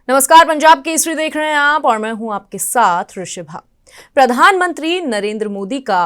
नमस्कार, पंजाब केसरी देख रहे हैं आप और मैं हूं आपके साथ ऋषिभा। प्रधानमंत्री नरेंद्र मोदी का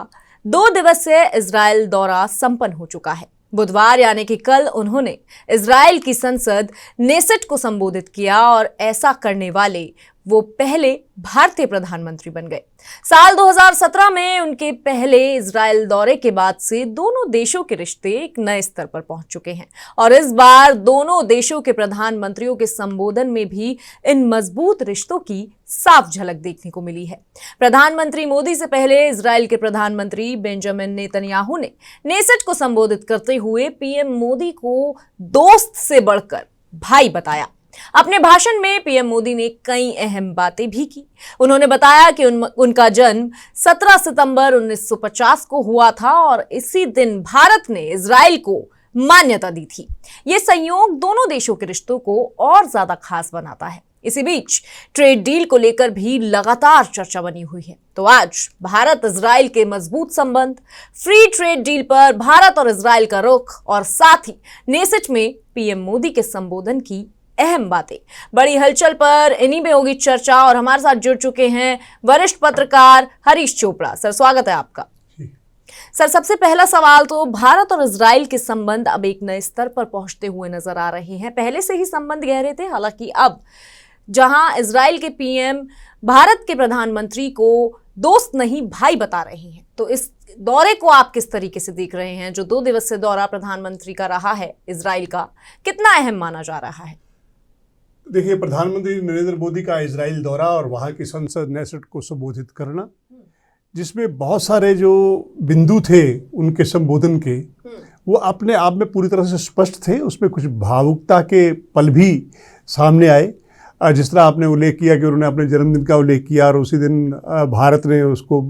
2 दिवसीय इजरायल दौरा संपन्न हो चुका है। बुधवार यानी कि कल उन्होंने इजरायल की संसद नेसेट को संबोधित किया और ऐसा करने वाले वो पहले भारतीय प्रधानमंत्री बन गए। साल 2017 में उनके पहले इजरायल दौरे के बाद से दोनों देशों के रिश्ते एक नए स्तर पर पहुंच चुके हैं और इस बार दोनों देशों के प्रधानमंत्रियों के संबोधन में भी इन मजबूत रिश्तों की साफ झलक देखने को मिली है। प्रधानमंत्री मोदी से पहले इजरायल के प्रधानमंत्री बेंजामिन नेतन्याहू ने नेसेट को संबोधित करते हुए पीएम मोदी को दोस्त से बढ़कर भाई बताया। अपने भाषण में पीएम मोदी ने कई अहम बातें भी की। उन्होंने बताया कि उनका जन्म 17 सितंबर 1950 को हुआ था और इसी दिन भारत ने इजरायल को मान्यता दी थी। ये संयोग दोनों देशों के रिश्तों को और ज्यादा खास बनाता है। इसी बीच ट्रेड डील को लेकर भी लगातार चर्चा बनी हुई है। तो आज भारत इजरायल के मजबूत संबंध, फ्री ट्रेड डील पर भारत और इजरायल का रुख और साथ ही नेसेट में पीएम मोदी के संबोधन की अहम बातें, बड़ी हलचल पर इन्हीं में होगी चर्चा। और हमारे साथ जुड़ चुके हैं वरिष्ठ पत्रकार हरीश चोपड़ा। सर, स्वागत है आपका। सर, सबसे पहला सवाल तो भारत और इजरायल के संबंध अब एक नए स्तर पर पहुंचते हुए नजर आ रहे हैं। पहले से ही संबंध गहरे थे, हालांकि अब जहां इजरायल के पीएम भारत के प्रधानमंत्री को दोस्त नहीं भाई बता रहे हैं, तो इस दौरे को आप किस तरीके से देख रहे हैं? जो 2 दिवसीय दौरा प्रधानमंत्री का रहा है इजरायल का, कितना अहम माना जा रहा है? देखिए, प्रधानमंत्री नरेंद्र मोदी का इजराइल दौरा और वहाँ की संसद नेसेट को संबोधित करना, जिसमें बहुत सारे जो बिंदु थे उनके संबोधन के, वो अपने आप में पूरी तरह से स्पष्ट थे। उसमें कुछ भावुकता के पल भी सामने आए। जिस तरह आपने उल्लेख किया कि उन्होंने अपने जन्मदिन का उल्लेख किया और उसी दिन भारत ने उसको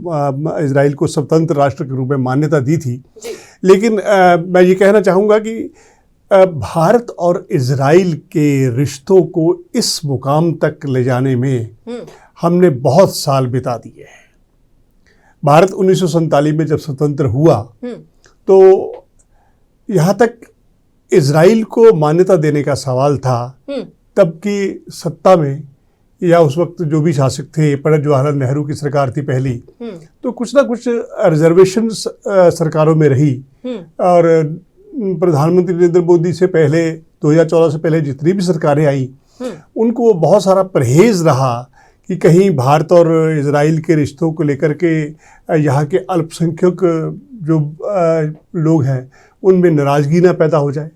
इजराइल को स्वतंत्र राष्ट्र के रूप में मान्यता दी थी। लेकिन मैं ये कहना चाहूँगा कि भारत और इजराइल के रिश्तों को इस मुकाम तक ले जाने में हमने बहुत साल बिता दिए हैं। भारत 1947 में जब स्वतंत्र हुआ तो यहाँ तक इजराइल को मान्यता देने का सवाल था। तब की सत्ता में या उस वक्त जो भी शासक थे, पंडित जवाहरलाल नेहरू की सरकार थी पहली, तो कुछ ना कुछ रिजर्वेशन सरकारों में रही। और प्रधानमंत्री नरेंद्र मोदी से पहले 2014 से पहले जितनी भी सरकारें आई, उनको बहुत सारा परहेज रहा कि कहीं भारत और इजराइल के रिश्तों को लेकर के यहाँ के अल्पसंख्यक जो लोग हैं उनमें नाराजगी ना पैदा हो जाए।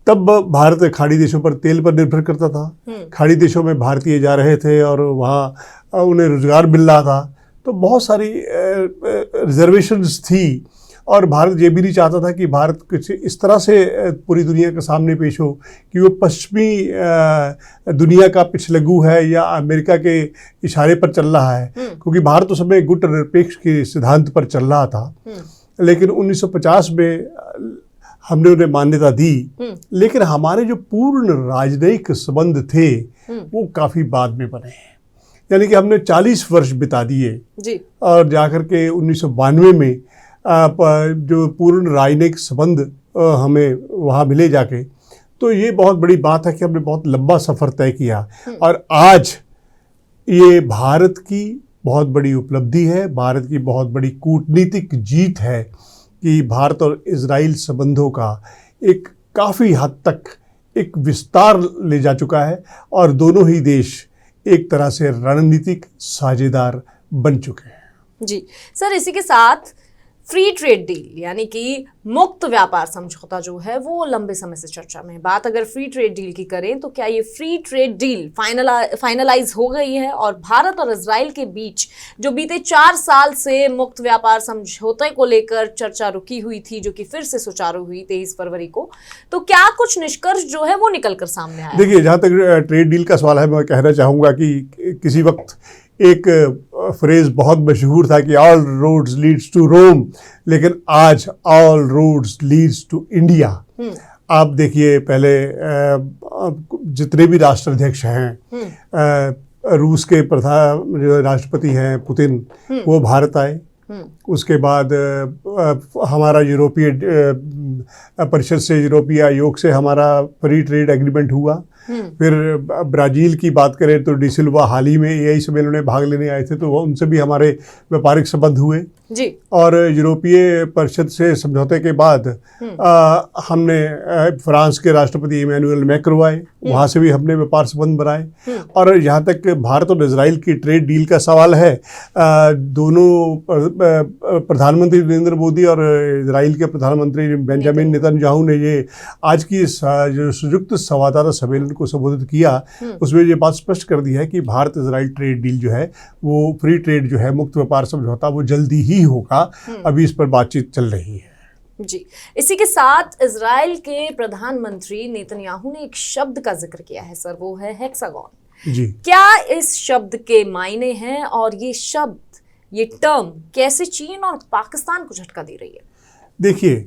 तब भारत खाड़ी देशों पर तेल पर निर्भर करता था। खाड़ी देशों में भारतीय जा रहे थे और वहाँ उन्हें रोजगार मिल रहा था, तो बहुत सारी रिजर्वेशंस थी। और भारत ये भी नहीं चाहता था कि भारत कुछ इस तरह से पूरी दुनिया के सामने पेश हो कि वो पश्चिमी दुनिया का पिछलग्गू है या अमेरिका के इशारे पर चल रहा है, क्योंकि भारत उस समय गुटनिरपेक्ष के सिद्धांत पर चल रहा था। लेकिन 1950 में हमने उन्हें मान्यता दी, लेकिन हमारे जो पूर्ण राजनयिक संबंध थे वो काफ़ी बाद में बने हैं। यानी कि हमने 40 वर्ष बिता दिए और जाकर के 1992 में जो पूर्ण राजनयिक संबंध हमें वहाँ मिले जाके, तो ये बहुत बड़ी बात है कि हमने बहुत लंबा सफ़र तय किया। और आज ये भारत की बहुत बड़ी उपलब्धि है, भारत की बहुत बड़ी कूटनीतिक जीत है कि भारत और इजराइल संबंधों का एक काफ़ी हद तक एक विस्तार ले जा चुका है और दोनों ही देश एक तरह से रणनीतिक साझेदार बन चुके हैं। जी सर, इसी के साथ फ्री ट्रेड डील यानी कि मुक्त व्यापार समझौता जो है वो लंबे समय से चर्चा में है। बात अगर फ्री ट्रेड डील की करें तो क्या ये फ्री ट्रेड डील फाइनलाइज हो गई है? और भारत और इजराइल के बीच जो बीते 4 साल से मुक्त व्यापार समझौते को लेकर चर्चा रुकी हुई थी, जो कि फिर से सुचारू हुई 23 फरवरी को, तो क्या कुछ निष्कर्ष जो है वो निकल कर सामने आया? देखिए, जहाँ तक ट्रेड डील का सवाल है, मैं कहना चाहूँगा कि किसी वक्त एक फ्रेज बहुत मशहूर था कि all roads leads to Rome, लेकिन आज all roads leads to India. आप देखिए, पहले जितने भी राष्ट्राध्यक्ष हैं, रूस के जो राष्ट्रपति हैं पुतिन, वो भारत आए। उसके बाद हमारा यूरोपीय परिषद से, यूरोपीय आयोग से हमारा फ्री ट्रेड एग्रीमेंट हुआ। फिर ब्राज़ील की बात करें तो डी सिल्वा हाल ही में एआई सम्मेलन में भाग लेने आए थे, तो उनसे भी हमारे व्यापारिक संबंध हुए जी। और यूरोपीय परिषद से समझौते के बाद हमने फ्रांस के राष्ट्रपति इमैनुअल मैक्रों आए, वहाँ से भी हमने व्यापार संबंध बनाए। और यहाँ तक भारत और इजराइल की ट्रेड डील का सवाल है, दोनों प्रधानमंत्री नरेंद्र मोदी और इजराइल के प्रधानमंत्री बेंजामिन नेतन्याहू ने ये आज की जो संयुक्त संवाददाता सम्मेलन को संबोधित किया, उसमें ये बात स्पष्ट कर दी है कि भारत इजराइल ट्रेड डील जो है वो फ्री ट्रेड जो है, मुक्त व्यापार समझौता, वो जल्दी ही होगा। अभी इस पर बातचीत चल रही है। जी। इसी के साथ इजराइल के प्रधानमंत्री नेतन्याहू ने एक शब्द का जिक्र किया है सर, वो है हेक्सागॉन। जी। क्या इस शब्द के मायने हैं और ये शब्द, ये टर्म कैसे चीन और पाकिस्तान को झटका दे रही है? देखिए,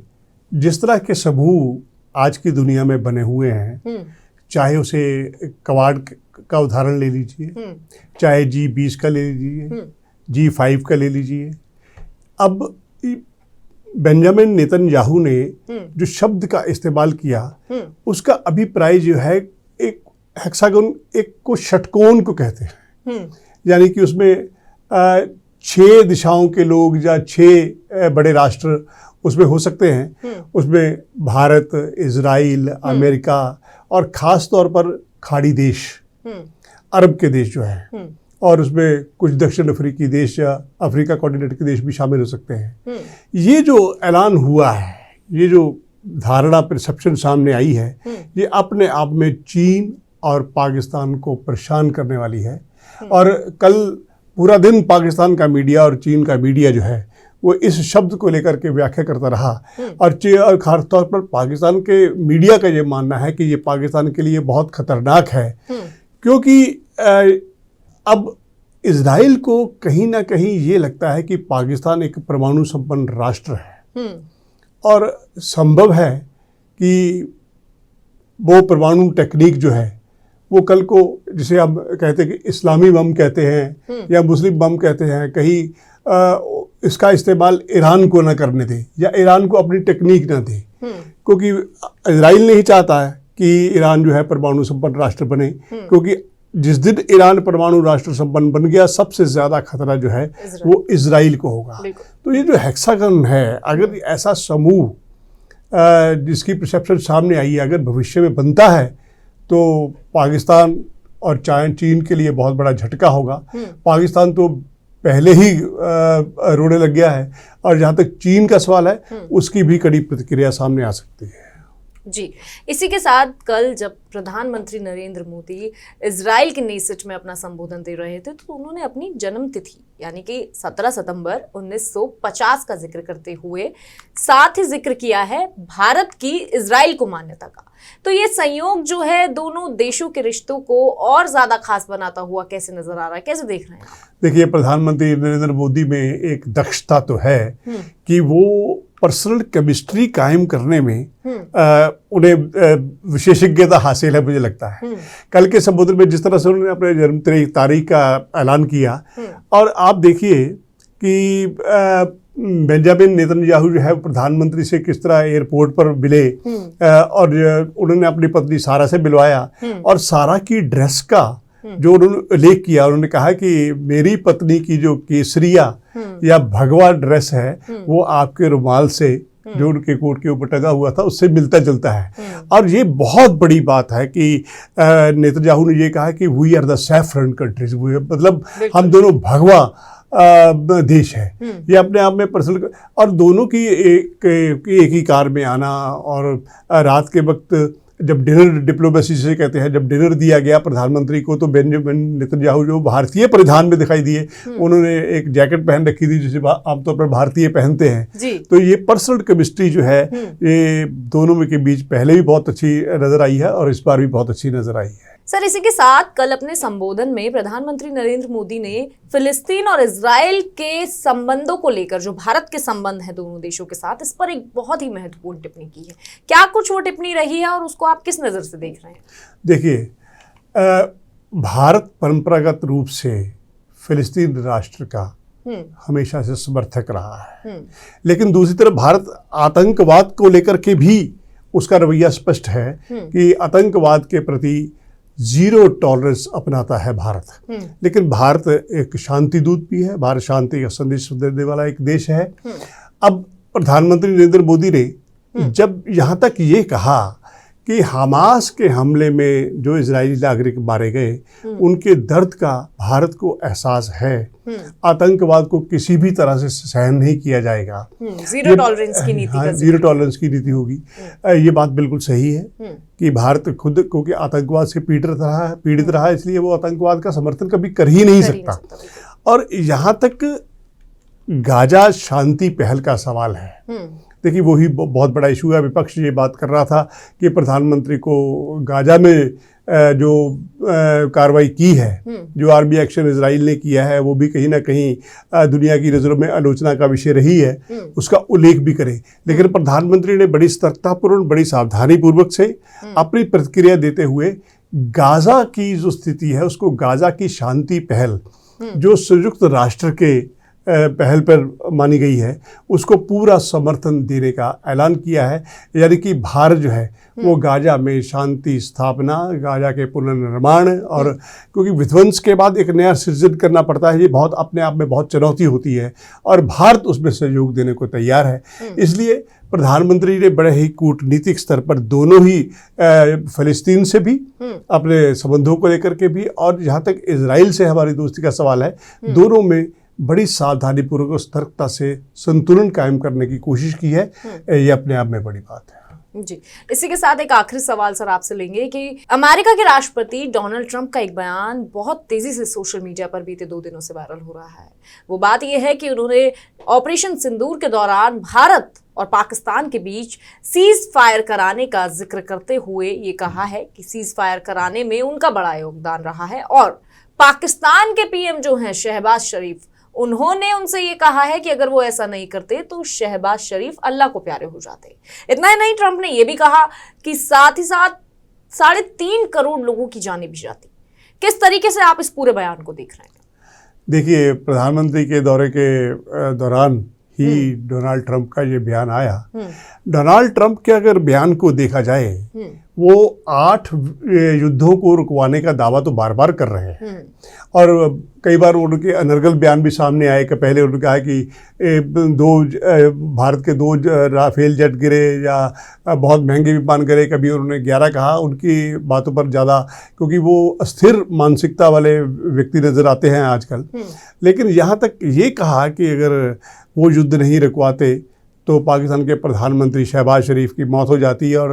जिस तरह के समूह आज की दुनिया में बने हुए हैं, चाहे उसे क्वाड का उदाहरण ले लीजिए, चाहे G20 का ले लीजिए, G5 का ले लीजिए। अब बेंजामिन नेतन्याहू ने जो शब्द का इस्तेमाल किया, उसका अभिप्राय जो है, एक हेक्सागोन, एक को षटकोण को कहते हैं, यानी कि उसमें 6 दिशाओं के लोग या 6 बड़े राष्ट्र उसमें हो सकते हैं। उसमें भारत, इजराइल, अमेरिका और ख़ास तौर पर खाड़ी देश, अरब के देश जो है, और उसमें कुछ दक्षिण अफ्रीकी देश या अफ्रीका कॉन्टिनेंट के देश भी शामिल हो सकते हैं। ये जो ऐलान हुआ है, ये जो धारणा, परसेप्शन सामने आई है, ये अपने आप में चीन और पाकिस्तान को परेशान करने वाली है। और कल पूरा दिन पाकिस्तान का मीडिया और चीन का मीडिया जो है वो इस शब्द को लेकर के व्याख्या करता रहा। और खास तौर पर पाकिस्तान के मीडिया का ये मानना है कि ये पाकिस्तान के लिए बहुत खतरनाक है, क्योंकि अब इजराइल को कहीं ना कहीं ये लगता है कि पाकिस्तान एक परमाणु संपन्न राष्ट्र है और संभव है कि वो परमाणु टेक्निक जो है वो कल को, जिसे हम कहते हैं कि इस्लामी बम कहते हैं या मुस्लिम बम कहते हैं, कहीं इसका इस्तेमाल ईरान को ना करने दे या ईरान को अपनी टेक्निक ना दे, क्योंकि इजराइल नहीं चाहता है कि ईरान जो है परमाणु संपन्न राष्ट्र बने, क्योंकि जिस दिन ईरान परमाणु राष्ट्र संपन्न बन गया, सबसे ज़्यादा खतरा जो है वो इजराइल को होगा। तो ये जो हेक्सागन है, अगर ऐसा समूह जिसकी परसेप्शन सामने आई है, अगर भविष्य में बनता है, तो पाकिस्तान और चीन के लिए बहुत बड़ा झटका होगा। पाकिस्तान तो पहले ही रोने लग गया है, और जहाँ तक चीन का सवाल है, उसकी भी कड़ी प्रतिक्रिया सामने आ सकती है। जी। इसी के साथ कल जब प्रधानमंत्री नरेंद्र मोदी इजराइल के नेसेट में अपना संबोधन दे रहे थे, तो उन्होंने अपनी जन्म तिथि यानी कि 17 सितंबर 1950 का जिक्र करते हुए साथ ही जिक्र किया है भारत की इजराइल को मान्यता का। तो ये संयोग जो है दोनों देशों के रिश्तों को और ज्यादा खास बनाता हुआ कैसे नजर आ रहा है, कैसे देख रहे हैं आप? देखिए, प्रधानमंत्री नरेंद्र मोदी में एक दक्षता तो है कि वो पर्सनल केमिस्ट्री कायम करने में उन्हें विशेषज्ञता हासिल है, मुझे लगता है। कल के संबोधन में जिस तरह से उन्होंने अपने जन्म तारीख का ऐलान किया, और आप देखिए कि बेंजामिन नेतन्याहू जो है प्रधानमंत्री से किस तरह एयरपोर्ट पर मिले, और उन्होंने अपनी पत्नी सारा से मिलवाया, और सारा की ड्रेस का जो उन्होंने उल्लेख किया, उन्होंने कहा कि मेरी पत्नी की जो केसरिया या भगवा ड्रेस है वो आपके रुमाल से जो उनके कोट के ऊपर टंगा हुआ था उससे मिलता जुलता है। और ये बहुत बड़ी बात है कि नेतन्याहू ने ये कहा कि we are the saffron countries, मतलब हम दोनों भगवा देश है। ये अपने आप में पर्सनल, और दोनों की एक ही कार में आना, और रात के वक्त जब डिनर, डिप्लोमेसी से कहते हैं, जब डिनर दिया गया प्रधानमंत्री को, तो बेंजामिन नेतन्याहू जो भारतीय परिधान में दिखाई दिए, उन्होंने एक जैकेट पहन रखी थी जिसे आमतौर पर भारतीय पहनते हैं। तो ये पर्सनल केमिस्ट्री जो है ये दोनों के बीच पहले भी बहुत अच्छी नजर आई है और इस बार भी बहुत अच्छी नजर आई है। सर, इसी के साथ कल अपने संबोधन में प्रधानमंत्री नरेंद्र मोदी ने फिलिस्तीन और इजराइल के संबंधों को लेकर, जो भारत के संबंध है दोनों देशों के साथ, इस पर एक बहुत ही महत्वपूर्ण टिप्पणी की है। क्या कुछ वो टिप्पणी रही है और उसको आप किस नज़र से देख रहे हैं? देखिए, भारत परंपरागत रूप से फिलिस्तीन राष्ट्र का हमेशा से समर्थक रहा है, लेकिन दूसरी तरफ भारत आतंकवाद को लेकर के भी उसका रवैया स्पष्ट है कि आतंकवाद के प्रति जीरो टॉलरेंस अपनाता है भारत। लेकिन भारत एक शांति दूत भी है, भारत शांति का संदेश देने वाला एक देश है। अब प्रधानमंत्री नरेंद्र मोदी ने जब यहाँ तक ये कहा कि हमास के हमले में जो इजरायली नागरिक मारे गए, उनके दर्द का भारत को एहसास है, आतंकवाद को किसी भी तरह से सहन नहीं किया जाएगा, जीरो टॉलरेंस की नीति का जीरो टॉलरेंस की नीति होगी। ये बात बिल्कुल सही है कि भारत खुद क्योंकि आतंकवाद से पीड़ित रहा है, इसलिए वो आतंकवाद का समर्थन कभी कर ही नहीं सकता। और यहाँ तक गाजा शांति पहल का सवाल है। देखिए वही बहुत बड़ा इशू है। विपक्ष ये बात कर रहा था कि प्रधानमंत्री को गाजा में जो कार्रवाई की है, जो आर्मी एक्शन इजराइल ने किया है, वो भी कहीं ना कहीं दुनिया की नज़रों में आलोचना का विषय रही है, उसका उल्लेख भी करें। लेकिन प्रधानमंत्री ने बड़ी सतर्कतापूर्ण, बड़ी सावधानीपूर्वक से अपनी प्रतिक्रिया देते हुए गाजा की जो स्थिति है उसको, गाजा की शांति पहल जो संयुक्त राष्ट्र के पहल पर मानी गई है, उसको पूरा समर्थन देने का ऐलान किया है। यानी कि भारत जो है वो गाजा में शांति स्थापना, गाजा के पुनर्निर्माण, और क्योंकि विध्वंस के बाद एक नया सृजन करना पड़ता है, ये बहुत अपने आप में बहुत चुनौती होती है और भारत उसमें सहयोग देने को तैयार है। इसलिए प्रधानमंत्री ने बड़े ही कूटनीतिक स्तर पर दोनों ही फिलिस्तीन से भी अपने संबंधों को लेकर के भी, और जहाँ तक इजराइल से हमारी दोस्ती का सवाल है, दोनों में बड़ी सावधानीपूर्वक और सतर्कता से संतुलन कायम करने की कोशिश की है। ये अपने आप में बड़ी बात है। जी, इसी के साथ एक आखिरी सवाल सर आपसे लेंगे कि अमेरिका के राष्ट्रपति डोनाल्ड ट्रंप का एक बयान बहुत तेजी से सोशल मीडिया पर बीते 2 दिनों से वायरल हो रहा है। वो बात यह है कि उन्होंने ऑपरेशन सिंदूर के दौरान भारत और पाकिस्तान के बीच सीज फायर कराने का जिक्र करते हुए ये कहा है कि सीज फायर कराने में उनका बड़ा योगदान रहा है, और पाकिस्तान के पीएम जो हैं शहबाज शरीफ, उन्होंने उनसे ये कहा है कि अगर वो ऐसा नहीं करते तो शहबाज शरीफ अल्लाह को प्यारे हो जाते। इतना ही नहीं, ट्रंप ने ये भी कहा कि साथ ही साथ 3.5 करोड़ लोगों की जानें भी जाती। किस तरीके से आप इस पूरे बयान को देख रहे हैं? देखिए, प्रधानमंत्री के दौरे के दौरान ही डोनाल्ड ट्रंप का ये बयान आया। डोनाल्ड ट्रंप के अगर बयान को देखा जाए, वो 8 युद्धों को रुकवाने का दावा तो बार बार कर रहे हैं, और कई बार उनके अनर्गल बयान भी सामने आए कि पहले उन्होंने कहा कि भारत के 2 राफेल जेट गिरे या बहुत महंगे विमान गिरे, कभी उन्होंने 11 कहा। उनकी बातों पर ज़्यादा, क्योंकि वो अस्थिर मानसिकता वाले व्यक्ति नज़र आते हैं आजकल। लेकिन यहाँ तक ये कहा कि अगर वो युद्ध नहीं रुकवाते तो पाकिस्तान के प्रधानमंत्री शहबाज शरीफ की मौत हो जाती, और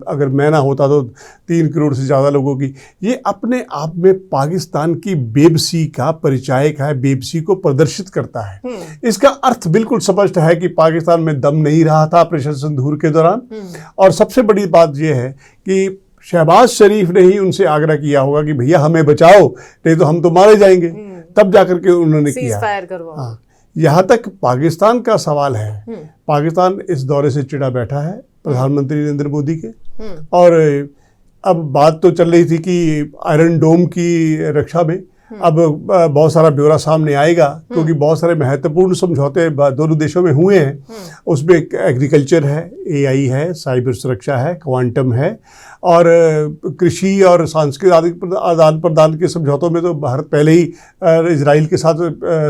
अगर मैं ना होता तो 3 करोड़ से ज़्यादा लोगों की। ये अपने आप में पाकिस्तान की बेबसी का परिचायक है, बेबसी को प्रदर्शित करता है। इसका अर्थ बिल्कुल स्पष्ट है कि पाकिस्तान में दम नहीं रहा था ऑपरेशन सिंदूर के दौरान। और सबसे बड़ी बात यह है कि शहबाज शरीफ ने ही उनसे आग्रह किया होगा कि भैया हमें बचाओ, नहीं तो हम तो मारे जाएंगे, तब जाकर के उन्होंने किया। फायर करवाओ। हाँ, यहाँ तक पाकिस्तान का सवाल है। पाकिस्तान इस दौरे से चिढ़ा बैठा है प्रधानमंत्री नरेंद्र मोदी के, और अब बात तो चल रही थी कि आयरन डोम की रक्षा में अब बहुत सारा ब्यौरा सामने आएगा, क्योंकि बहुत सारे महत्वपूर्ण समझौते दोनों देशों में हुए हैं। उसमें एग्रीकल्चर है, AI है, साइबर सुरक्षा है, क्वांटम है, और कृषि और सांस्कृतिक आदान प्रदान के समझौतों में तो भारत पहले ही इजराइल के साथ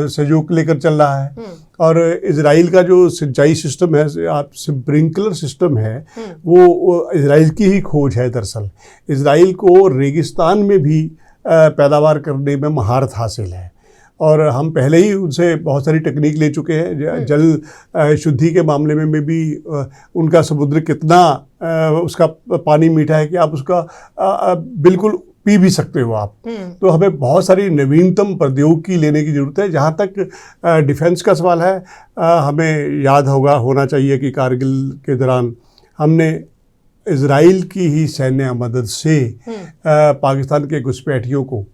सहयोग लेकर चल रहा है। और इजराइल का जो सिंचाई सिस्टम है, स्प्रिंकलर सिस्टम है, वो इजराइल की ही खोज है। दरअसल इजराइल को रेगिस्तान में भी पैदावार करने में महारत हासिल है, और हम पहले ही उनसे बहुत सारी टेक्निक ले चुके हैं। जल शुद्धि के मामले में भी उनका समुद्र कितना उसका पानी मीठा है कि आप उसका बिल्कुल पी भी सकते हो आप। तो हमें बहुत सारी नवीनतम प्रौद्योगिकी लेने की ज़रूरत है। जहाँ तक डिफेंस का सवाल है, हमें याद होना चाहिए कि कारगिल के दौरान हमने इजराइल की ही सैन्य मदद से पाकिस्तान के घुसपैठियों को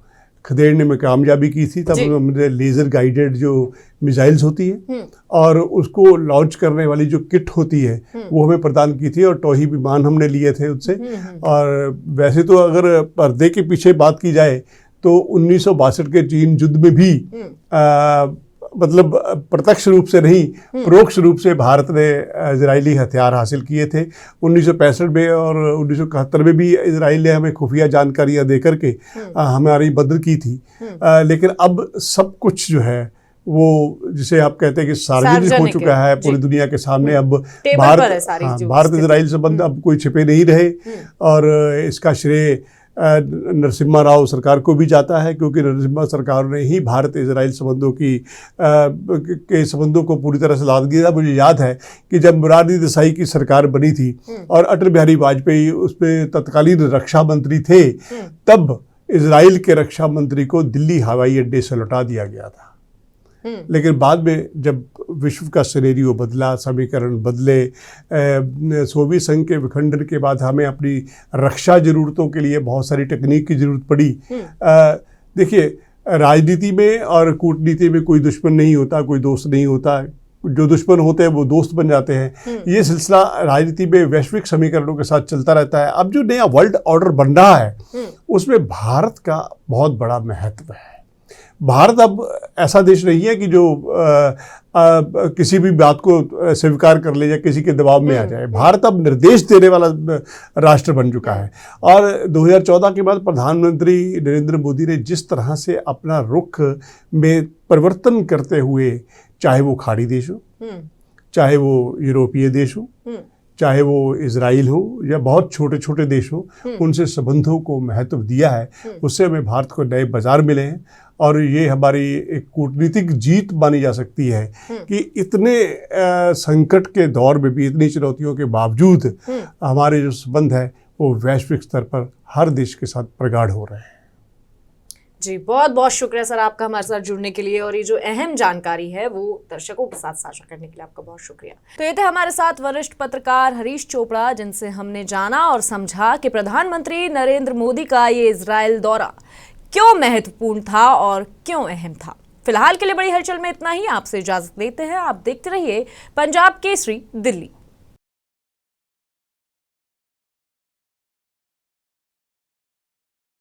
खदेड़ने में कामयाबी की थी। तब हमने लेज़र गाइडेड जो मिसाइल्स होती है और उसको लॉन्च करने वाली जो किट होती है वो हमें प्रदान की थी, और टोही विमान हमने लिए थे उससे। और वैसे तो अगर पर्दे के पीछे बात की जाए तो 1962 के चीन युद्ध में भी मतलब प्रत्यक्ष रूप से नहीं, परोक्ष रूप से भारत ने इजरायली हथियार हासिल किए थे। 1965 में और 1971 में भी इजराइल ने हमें खुफिया जानकारियां दे करके हमारी मदद की थी। लेकिन अब सब कुछ जो है वो जिसे आप कहते हैं कि सार्वजनिक हो चुका है पूरी दुनिया के सामने। अब भारत इजराइल संबंध अब कोई छिपे नहीं रहे और इसका श्रेय नरसिम्हा राव सरकार को भी जाता है, क्योंकि नरसिम्हा सरकार ने ही भारत इजराइल संबंधों के संबंधों को पूरी तरह से लाद दिया। मुझे याद है कि जब मोरारजी देसाई की सरकार बनी थी और अटल बिहारी वाजपेयी उसमें तत्कालीन रक्षा मंत्री थे, तब इजराइल के रक्षा मंत्री को दिल्ली हवाई अड्डे से लौटा दिया गया था। लेकिन बाद में जब विश्व का सिनेरियो बदला, समीकरण बदले, सोवियत संघ के विखंडन के बाद हमें अपनी रक्षा जरूरतों के लिए बहुत सारी तकनीक की जरूरत पड़ी। देखिए, राजनीति में और कूटनीति में कोई दुश्मन नहीं होता, कोई दोस्त नहीं होता। जो दुश्मन होते हैं वो दोस्त बन जाते हैं। ये सिलसिला राजनीति में वैश्विक समीकरणों के साथ चलता रहता है। अब जो नया वर्ल्ड ऑर्डर बन रहा है उसमें भारत का बहुत बड़ा महत्व है। भारत अब ऐसा देश नहीं है कि जो किसी भी बात को स्वीकार कर ले या किसी के दबाव में आ जाए। भारत अब निर्देश देने वाला राष्ट्र बन चुका है। और 2014 के बाद प्रधानमंत्री नरेंद्र मोदी ने जिस तरह से अपना रुख में परिवर्तन करते हुए, चाहे वो खाड़ी देश हो, चाहे वो यूरोपीय देश हो, चाहे वो इजराइल हो या बहुत छोटे छोटे देश हो, उनसे संबंधों को महत्व दिया है। उससे हमें भारत को नए बाजार मिले हैं और ये हमारी एक कूटनीतिक जीत मानी जा सकती है कि इतने संकट के दौर में भी, इतनी चुनौतियों के बावजूद हमारे जो संबंध है वो वैश्विक स्तर पर हर देश के साथ प्रगाढ़ हो रहे हैं। जी, बहुत बहुत शुक्रिया सर आपका हमारे साथ जुड़ने के लिए, और ये जो अहम जानकारी है वो दर्शकों के साथ साझा करने के लिए आपका बहुत शुक्रिया। तो ये थे हमारे साथ वरिष्ठ पत्रकार हरीश चोपड़ा, जिनसे हमने जाना और समझा कि प्रधानमंत्री नरेंद्र मोदी का ये इजराइल दौरा क्यों महत्वपूर्ण था और क्यों अहम था। फिलहाल के लिए बड़ी हलचल में इतना ही। आपसे इजाजत लेते हैं। आप देखते रहिए पंजाब केसरी दिल्ली।